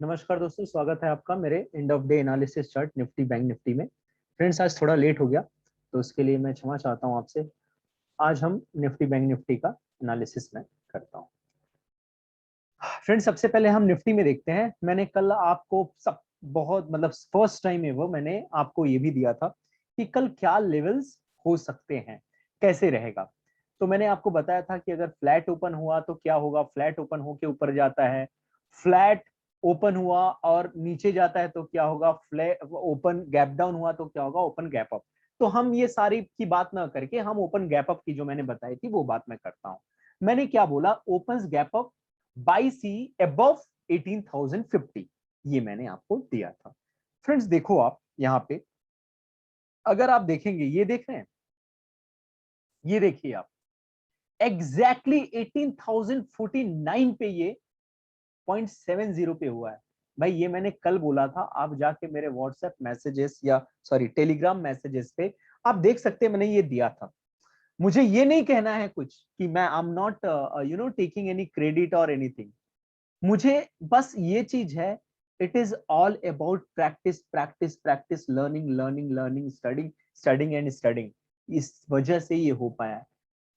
नमस्कार दोस्तों, स्वागत है आपका मेरे end of day analysis chart Nifty bank Nifty में। फ्रेंड्स, आज थोड़ा लेट हो गया तो उसके लिए मैं क्षमा चाहता हूं आपसे। आज हम निफ्टी बैंक निफ्टी का एनालिसिस मैं करता हूं। फ्रेंड्स, सबसे पहले हम निफ्टी में देखते हैं। मैंने कल आपको सब बहुत फर्स्ट टाइम है वो मैंने आपको ये भी दिया था कि कल क्या लेवल्स हो सकते हैं, कैसे रहेगा। तो मैंने आपको बताया था कि अगर फ्लैट ओपन हुआ तो क्या होगा, फ्लैट ओपन होके ऊपर जाता है, फ्लैट ओपन हुआ और नीचे जाता है तो क्या होगा, फ्लैट ओपन गैप डाउन हुआ तो क्या होगा, ओपन गैप अप। तो हम ये सारी की बात ना करके हम ओपन गैप अप की जो मैंने बताई थी वो बात मैं करता हूं। मैंने क्या बोला, open gap up buy C above 18,050, ये मैंने आपको दिया था। फ्रेंड्स देखो, आप यहाँ पे अगर आप देखेंगे, ये देख रहे हैं, ये देखिए आप, एग्जैक्टली 18,049 पे ये 0.70 पे हुआ है। भाई ये मैंने कल बोला था, आप जाके मेरे व्हाट्सएप मैसेजेस या सॉरी टेलीग्राम मैसेजेस पे आप देख सकते हैं, मैंने ये दिया था। मुझे ये नहीं कहना है कुछ कि मैं I am not taking any credit और एनीथिंग। मुझे बस ये चीज है, it is all about practice practice practice, learning learning learning, studying studying and studying. इस वजह से ये हो पाया है।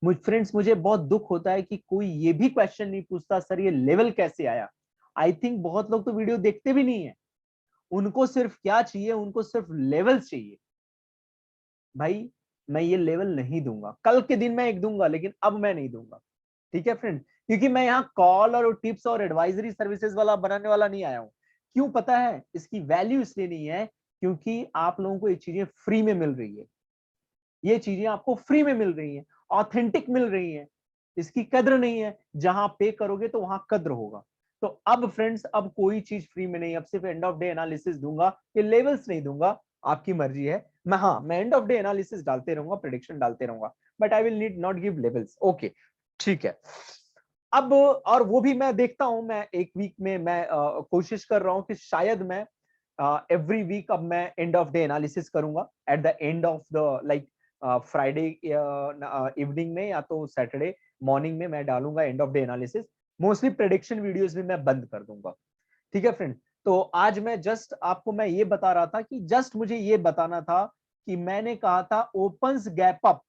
मुझे बहुत दुख होता है कि कोई ये भी क्वेश्चन नहीं पूछता, सर ये लेवल कैसे आया। आई थिंक बहुत लोग तो वीडियो देखते भी नहीं है, उनको सिर्फ क्या चाहिए, उनको सिर्फ लेवल चाहिए। भाई मैं ये लेवल नहीं दूंगा, कल के दिन मैं एक दूंगा लेकिन अब मैं नहीं दूंगा। ठीक है फ्रेंड, क्योंकि मैं यहाँ कॉल और टिप्स और एडवाइजरी सर्विसेज वाला बनाने वाला नहीं आया हूँ। क्यों पता है, इसकी वैल्यू इसलिए नहीं है क्योंकि आप लोगों को ये चीजें फ्री में मिल रही है। ये चीजें आपको फ्री में मिल रही हैं, ऑथेंटिक मिल रही हैं। इसकी कद्र नहीं है, जहां पे करोगे तो वहां कद्र होगा। तो अब फ्रेंड्स, अब कोई चीज फ्री में नहीं, अब सिर्फ एंड ऑफ डे एनालिसिस दूंगा, ये लेवल्स नहीं दूंगा। आपकी मर्जी है, मैं एंड ऑफ डे एनालिसिस डालते रहूंगा, प्रेडिक्शन डालते रहूंगा, but I will need not give levels. Okay, ठीक है। अब और वो भी मैं देखता हूं, मैं एक वीक में मैं कोशिश कर रहा हूं कि शायद मैं एवरी वीक अब मैं एंड ऑफ डे एनालिसिस करूंगा at the end of the like Friday evening में या तो सैटरडे मॉर्निंग में मैं डालूंगा end of day analysis. Mostly prediction videos भी मैं बंद कर दूंगा। ठीक है फ्रेंड, तो आज मैं जस्ट आपको मैं ये बता रहा था कि जस्ट मुझे ये बताना था कि मैंने कहा था opens gap up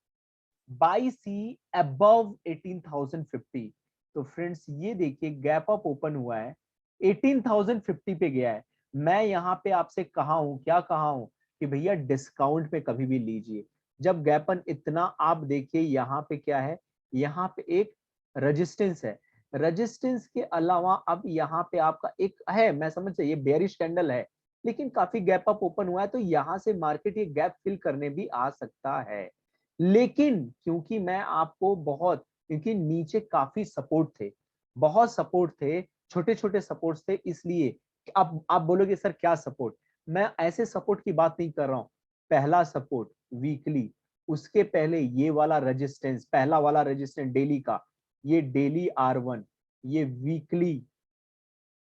buy C above 18,050। तो फ्रेंड्स ये देखिए, गैप अप ओपन हुआ है, 18,050 पे गया है। मैं यहाँ पे आपसे कहा हूं, क्या कहा हूं कि भैया डिस्काउंट पे कभी भी लीजिए जब गैपन इतना। आप देखिए यहाँ पे क्या है, यहाँ पे एक रेजिस्टेंस है, रेजिस्टेंस के अलावा अब यहाँ पे आपका एक है, मैं समझ से ये बेयरिश कैंडल है, लेकिन काफी गैप अप ओपन हुआ है, तो यहाँ से मार्केट ये गैप फिल करने भी आ सकता है। लेकिन क्योंकि मैं आपको बहुत, क्योंकि नीचे काफी सपोर्ट थे, बहुत सपोर्ट थे, छोटे छोटे सपोर्ट्स थे, इसलिए अब आप बोलोगे सर क्या सपोर्ट, मैं ऐसे सपोर्ट की बात नहीं कर रहा हूं। पहला सपोर्ट वीकली, उसके पहले ये वाला रेजिस्टेंस, पहला वाला रेजिस्टेंस डेली का, ये डेली R1, ये वीकली,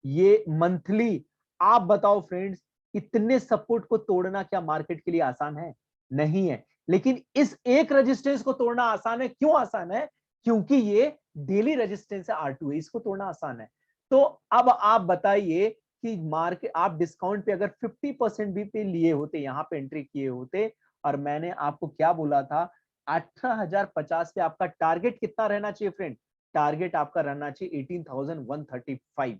ये मंथली। आप बताओ फ्रेंड्स, इतने सपोर्ट को तोड़ना क्या मार्केट के लिए आसान है? नहीं है। लेकिन इस एक रेजिस्टेंस को तोड़ना आसान है। क्यों आसान है? क्योंकि ये डेली रेजिस्टेंस है R2 है, इसको तोड़ना आसान है। तो अब आप बताइए कि मार्केट, आप डिस्काउंट पे अगर 50% भी पे लिए होते, यहां पे एंट्री किए होते, और मैंने आपको क्या बोला था, 18,050 पे आपका टारगेट कितना रहना चाहिए फ्रेंड? टारगेट आपका रहना चाहिए 18,135।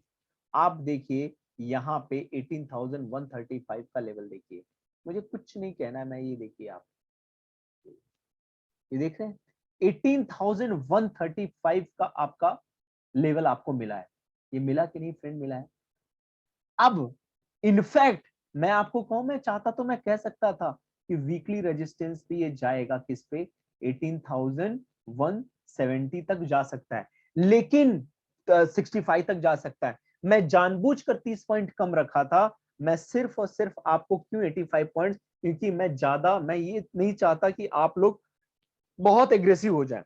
आप देखिए यहाँ पे 18,135 का लेवल देखिए, मुझे कुछ नहीं कहना है, मैं ये देखिए आप ये देख रहे हैं, 18,135 का आपका लेवल आपको मिला है। ये मिला कि नहीं फ्रेंड? मिला है। अब इनफैक्ट मैं आपको कहूं, मैं चाहता तो मैं कह सकता था कि वीकली रेजिस्टेंस पे ये जाएगा किस पे, 18,170 तक जा सकता है, लेकिन 65 तक जा सकता है। मैं जानबूझकर 30 पॉइंट कम रखा था, मैं सिर्फ और सिर्फ आपको क्यों 85 पॉइंट, क्योंकि मैं ये नहीं चाहता कि आप लोग बहुत एग्रेसिव हो जाए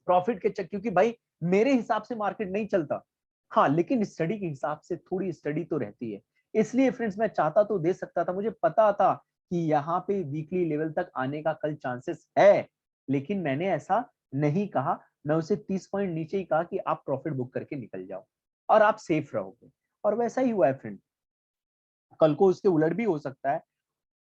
प्रॉफिट के चक्कर, क्योंकि भाई मेरे हिसाब से मार्केट नहीं चलता। हाँ, लेकिन स्टडी के हिसाब से थोड़ी स्टडी तो रहती है। इसलिए फ्रेंड्स, मैं चाहता तो दे सकता था, मुझे पता था कि यहाँ पे वीकली लेवल तक आने का कल चांसेस है, लेकिन मैंने ऐसा नहीं कहा। मैं उसे 30 पॉइंट नीचे ही कहा कि आप प्रॉफिट बुक करके निकल जाओ और आप सेफ रहोगे। और वैसा ही हुआ है फ्रेंड, कल को उसके उलट भी हो सकता है।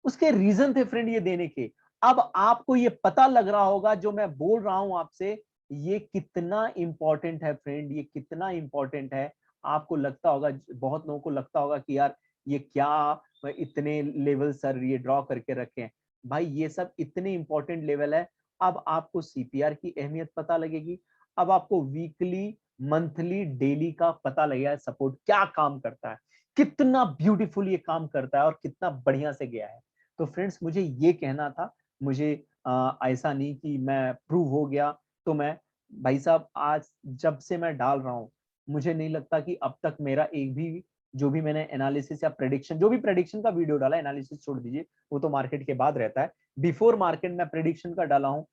उसके रीजन थे फ्रेंड ये देने के। अब आपको ये पता लग रहा होगा जो मैं बोल रहा हूं आपसे ये कितना इंपॉर्टेंट है फ्रेंड, ये कितना इंपॉर्टेंट है। आपको लगता होगा, बहुत लोगों को लगता होगा कि यार ये क्या इतने लेवल सर ये ड्रॉ करके रखे हैं। भाई ये सब इतने इंपॉर्टेंट लेवल है। अब आपको सीपीआर की अहमियत पता लगेगी, अब आपको वीकली मंथली डेली का पता लगेगा सपोर्ट क्या काम करता है, कितना ब्यूटीफुल ये काम करता है और कितना बढ़िया से गया है। तो फ्रेंड्स मुझे ये कहना था, मुझे ऐसा नहीं कि मैं प्रूव हो गया तो मैं, भाई साहब आज जब से मैं डाल रहा हूँ मुझे नहीं लगता कि अब तक मेरा एक भी जो भी मैंने एनालिसिस या प्रेडिक्शन, जो भी प्रेडिक्शन का वीडियो डाला, एनालिसिस छोड़ दीजिए वो तो मार्केट के बाद रहता है, बिफोर मार्केट में प्रेडिक्शन का डाला हूँ,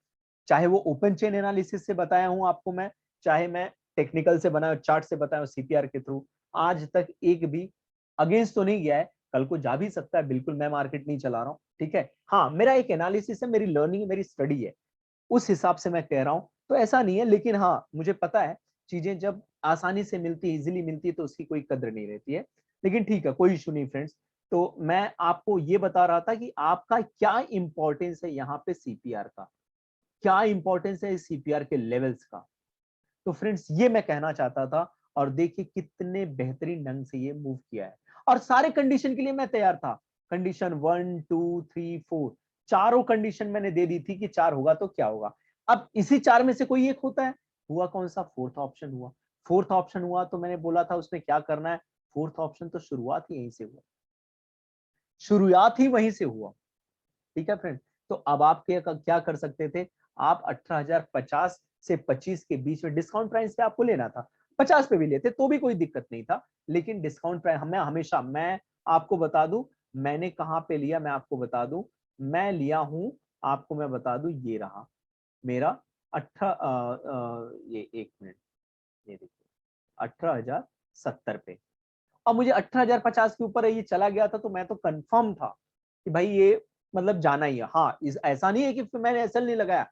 चाहे वो ओपन चेन एनालिसिस से बताया हूँ आपको मैं, चाहे मैं टेक्निकल से बनाया चार्ट से बताया सीपीआर के थ्रू, आज तक एक भी अगेंस्ट तो नहीं गया है। कल को जा भी सकता है, बिल्कुल मैं मार्केट नहीं चला रहा हूँ, ठीक है। हाँ मेरा एक एनालिसिस है, मेरी लर्निंग, मेरी स्टडी है, उस हिसाब से मैं कह रहा हूँ, तो ऐसा नहीं है। लेकिन हाँ मुझे पता है चीजें जब आसानी से मिलती है, इजीली मिलती है, तो उसकी कोई कद्र नहीं रहती है। लेकिन ठीक है, कोई इशू नहीं फ्रेंड्स। तो मैं आपको ये बता रहा था कि आपका क्या इंपॉर्टेंस है यहाँ पे सीपीआर का, क्या इंपॉर्टेंस है इस सीपीआर के लेवल्स का। तो फ्रेंड्स ये मैं कहना चाहता था, और देखिए कितने बेहतरीन ढंग से ये मूव किया है, और सारे कंडीशन के लिए मैं तैयार था। कंडीशन 1 2 3 4 चारों कंडीशन मैंने दे दी थी कि 4 होगा तो क्या होगा। अब इसी 4 में से कोई एक होता है, हुआ कौन सा, फोर्थ ऑप्शन हुआ। फोर्थ ऑप्शन हुआ तो मैंने बोला था उसमें क्या करना है, फोर्थ ऑप्शन तो शुरुआत ही यहीं से हुआ, शुरुआत ही वहीं से हुआ, ठीक है फ्रेंड। तो अब आप क्या कर सकते थे, आप 18,050 से 25 के बीच में डिस्काउंट प्राइस पे आपको लेना था, 50 पे भी लेते तो भी कोई दिक्कत नहीं था, लेकिन डिस्काउंट प्राइस हमें हमेशा, मैं आपको बता दूं मैंने कहां पे लिया, मैं आपको बता दूं, मैं लिया हूं, आपको मैं बता दूं, ये रहा मेरा 18, ये एक मिनट, ये देखिए 18,070 पे। अब मुझे 18,050 के ऊपर ये चला गया था तो मैं तो कंफर्म था कि भाई ये मतलब जाना ही है। हाँ ऐसा नहीं है कि मैंने एसएल नहीं लगाया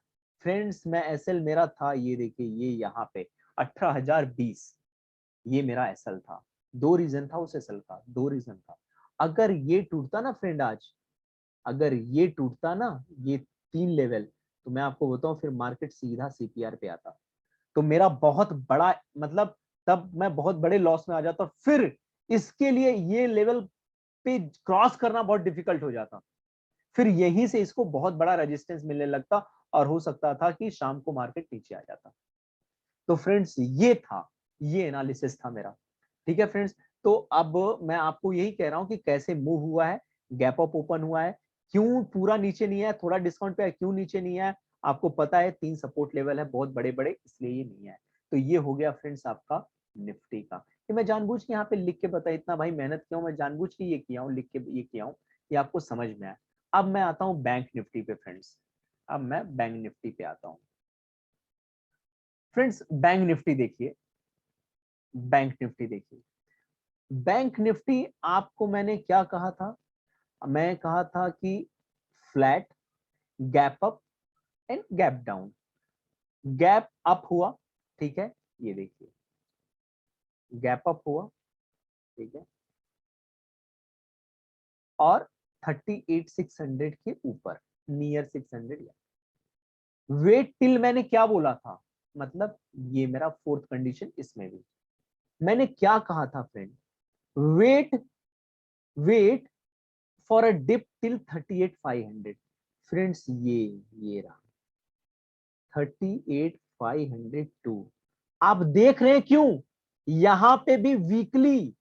फ्रेंड्स, मैं एसएल मेरा था, ये देखिए ये यहाँ पे 18,020 ये मेरा एसएल था। दो रीजन था उस एसएल का, दो रीजन था। अगर ये टूटता ना फ्रेंड आज, अगर ये टूटता ना ये 3 लेवल, तो मैं आपको बताऊं फिर मार्केट सीधा सीपीआर पे आता, तो मेरा बहुत बड़ा मतलब, तब मैं बहुत बड़े लॉस में आ जाता, फिर इसके लिए ये लेवल पे क्रॉस करना बहुत डिफिकल्ट हो जाता, फिर यहीं से इसको बहुत बड़ा रेजिस्टेंस मिलने लगता, और हो सकता था कि शाम को मार्केट नीचे आ जाता। तो फ्रेंड्स ये था, ये एनालिसिस था मेरा, ठीक है फ्रेंड्स। तो अब मैं आपको यही कह रहा हूं कि कैसे मूव हुआ है, गैप अप ओपन हुआ है, क्यों पूरा नीचे नहीं है, थोड़ा डिस्काउंट पे है, क्यों नीचे नहीं है, आपको पता है 3 सपोर्ट लेवल है बहुत बड़े बड़े, इसलिए ये नहीं है। तो ये हो गया फ्रेंड्स आपका निफ्टी का। ये मैं जानबूझ के यहाँ पे लिख के बता, इतना भाई मेहनत किया हूं, मैं जानबूझ के ये किया हूँ, लिख के ये किया हूँ, ये आपको समझ में आए। अब मैं आता हूँ बैंक निफ्टी पे फ्रेंड्स, अब मैं बैंक निफ्टी पे आता हूँ फ्रेंड्स। बैंक निफ्टी देखिए, बैंक निफ्टी देखिए, बैंक निफ्टी आपको मैंने क्या कहा था, मैं कहा था कि flat, gap up and gap down. Gap up हुआ, ठीक है, ये देखिए गैप अप हुआ, ठीक है, और 38,600 के ऊपर, नियर 600 या वेट टिल, मैंने क्या बोला था, मतलब ये मेरा फोर्थ कंडीशन, इसमें भी मैंने क्या कहा था friend, wait, wait for a dip till 38,500 friends, ये रहा 38,502। आप देख रहे हैं क्यों, यहां पे भी वीकली,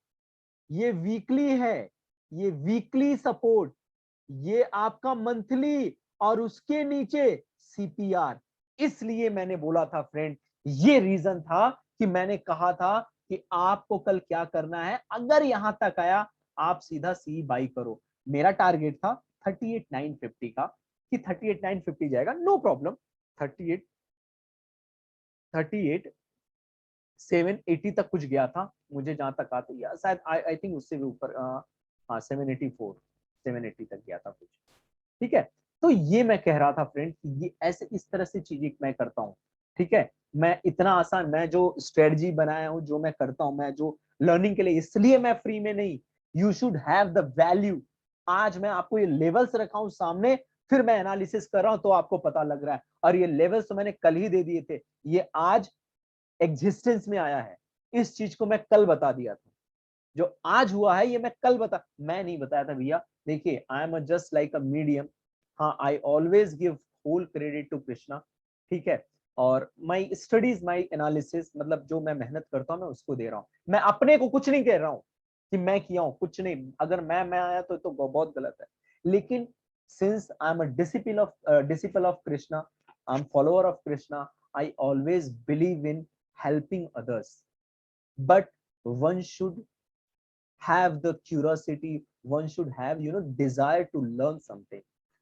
ये वीकली है, ये वीकली सपोर्ट, ये आपका मंथली, और उसके नीचे सीपीआर। इसलिए मैंने बोला था फ्रेंड, ये रीजन था कि मैंने कहा था कि आपको कल क्या करना है, अगर यहां तक आया आप सीधा सी बाई करो। मेरा टारगेट था 38,950 का, कि 38,950 जाएगा, नो प्रॉब्लम। 38 38,780 तक कुछ गया था मुझे जहां तक आते, या शायद आई थिंक उससे भी ऊपर, हाँ 784 780 तक गया था कुछ, ठीक है। तो ये मैं कह रहा था फ्रेंड कि ये ऐसे इस तरह से चीजें मैं करता हूँ, ठीक है। मैं इतना आसान, मैं जो स्ट्रेटजी बनाया हूँ, जो मैं करता हूँ, मैं जो लर्निंग के लिए, इसलिए मैं फ्री में नहीं, you should have the value. आज मैं आपको ये लेवल्स रखा हूं सामने, फिर मैं एनालिसिस कर रहा हूं तो आपको पता लग रहा है, और ये लेवल्स तो मैंने कल ही दे दिए थे, ये आज एग्जिस्टेंस में आया है। इस चीज को मैं कल बता दिया था, जो आज हुआ है ये मैं कल मैं नहीं बताया था भैया। देखिए, I am just like a medium. हाँ, I always give whole credit to Krishna, ठीक है। और माई स्टडीज, माई एनालिसिस, मतलब जो मैं मेहनत करता हूँ मैं उसको दे रहा हूँ, मैं अपने को कुछ नहीं कह रहा हूँ कि मैं किया हूँ, कुछ नहीं। अगर मैं आया तो बहुत गलत है। लेकिन since I am a disciple of Krishna, I am follower of Krishna, I always believe in helping others, but one should have the curiosity, one should have, desire to learn something.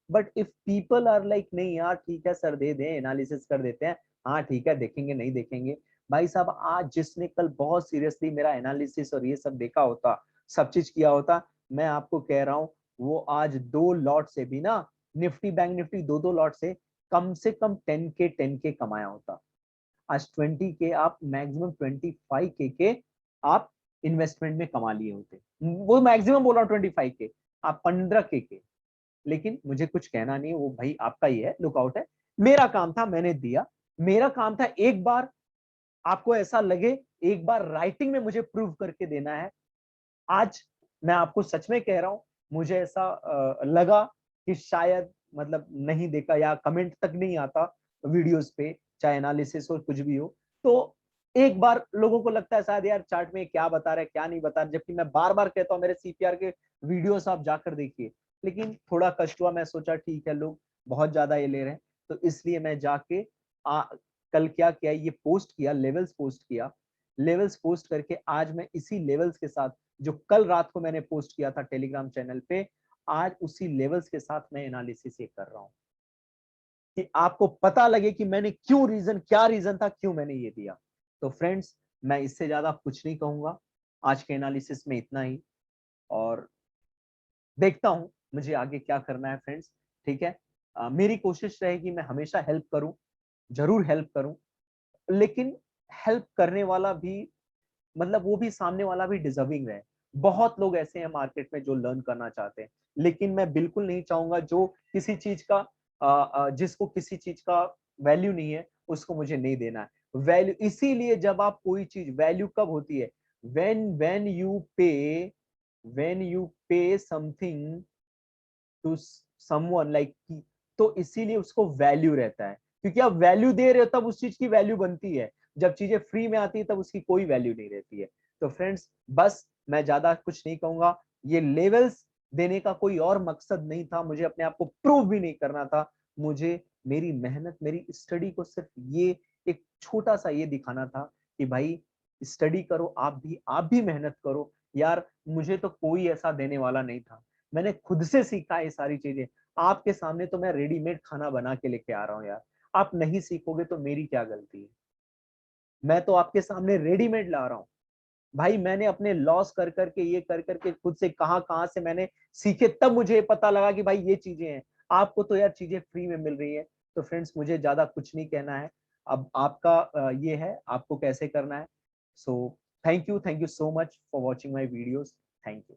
But if people are like, नहीं यार ठीक है sir, दे दें, analysis कर देते हैं, हाँ ठीक है, देखेंगे नहीं देखेंगे। भाई साहब, आज जिसने कल बहुत सीरियसली मेरा एनालिसिस और ये सब देखा होता, सब चीज किया होता, मैं आपको कह रहा हूँ, वो आज 2 लॉट से भी ना, निफ्टी बैंक निफ्टी 2-2 लॉट से कम 10K कमाया होता। आज 20K, आप मैक्सिमम 25K के आप इन्वेस्टमेंट में कमा लिए होते। वो मैक्सिमम बोल रहा हूँ 25K, आप 15K के। लेकिन मुझे कुछ कहना नहीं है, वो भाई आपका ही है, लुकआउट है। मेरा काम था, मैंने दिया। मेरा काम था, एक बार आपको ऐसा लगे, एक बार राइटिंग में मुझे प्रूव करके देना है। आज मैं आपको सच में कह रहा हूं, मुझे ऐसा लगा कि शायद, मतलब नहीं देखा या कमेंट तक नहीं आता वीडियोस पे, चाहे एनालिसिस हो कुछ भी हो, तो एक बार लोगों को लगता है शायद यार चार्ट में क्या बता रहा है क्या नहीं बता रहा, जबकि मैं बार बार कहता हूँ मेरे सीपीआर के वीडियोस आप जाकर देखिए। लेकिन थोड़ा कष्ट हुआ, मैं सोचा ठीक है लोग बहुत ज्यादा ये ले रहे हैं, तो इसलिए मैं जाके कल क्या किया, ये पोस्ट किया, लेवल्स पोस्ट किया। लेवल्स पोस्ट करके आज मैं इसी लेवल्स के साथ, जो कल रात को मैंने पोस्ट किया था टेलीग्राम चैनल पे, आज उसी लेवल्स के साथ मैं एनालिसिस ये कर रहा हूं, कि आपको पता लगे कि मैंने क्या रीजन था, क्यों मैंने ये दिया। तो फ्रेंड्स, मैं इससे ज्यादा कुछ नहीं कहूंगा, आज के एनालिसिस में इतना ही। और देखता हूं मुझे आगे क्या करना है फ्रेंड्स, ठीक है। मेरी कोशिश रहेगी मैं हमेशा हेल्प करूं, जरूर हेल्प करूं, लेकिन हेल्प करने वाला भी, मतलब वो भी सामने वाला भी डिजर्विंग है। बहुत लोग ऐसे हैं मार्केट में जो लर्न करना चाहते हैं, लेकिन मैं बिल्कुल नहीं चाहूंगा जो किसी चीज का जिसको किसी चीज का वैल्यू नहीं है उसको मुझे नहीं देना है वैल्यू। इसीलिए जब आप कोई चीज, वैल्यू कब होती है, व्हेन व्हेन यू पे समथिंग टू समवन लाइक, तो इसीलिए उसको वैल्यू रहता है, क्योंकि आप वैल्यू दे रहे हो तब उस चीज की वैल्यू बनती है। जब चीजें फ्री में आती है तब उसकी कोई वैल्यू नहीं रहती है। तो फ्रेंड्स, बस मैं ज्यादा कुछ नहीं कहूंगा, ये लेवल्स देने का कोई और मकसद नहीं था, मुझे अपने आप को प्रूव भी नहीं करना था। मुझे मेरी मेहनत, मेरी स्टडी को सिर्फ ये एक छोटा सा ये दिखाना था कि भाई स्टडी करो, आप भी मेहनत करो यार। मुझे तो कोई ऐसा देने वाला नहीं था, मैंने खुद से सीखा ये सारी चीजें। आपके सामने तो मैं रेडीमेड खाना बना के लेके आ रहा हूँ यार, आप नहीं सीखोगे तो मेरी क्या गलती है। मैं तो आपके सामने रेडीमेड ला रहा हूँ भाई। मैंने अपने लॉस कर करके, ये कर करके खुद से कहां कहां से मैंने सीखे, तब मुझे पता लगा कि भाई ये चीजें हैं। आपको तो यार चीजें फ्री में मिल रही है। तो फ्रेंड्स, मुझे ज्यादा कुछ नहीं कहना है, अब आपका ये है आपको कैसे करना है। So thank you so much for watching my videos. Thank you.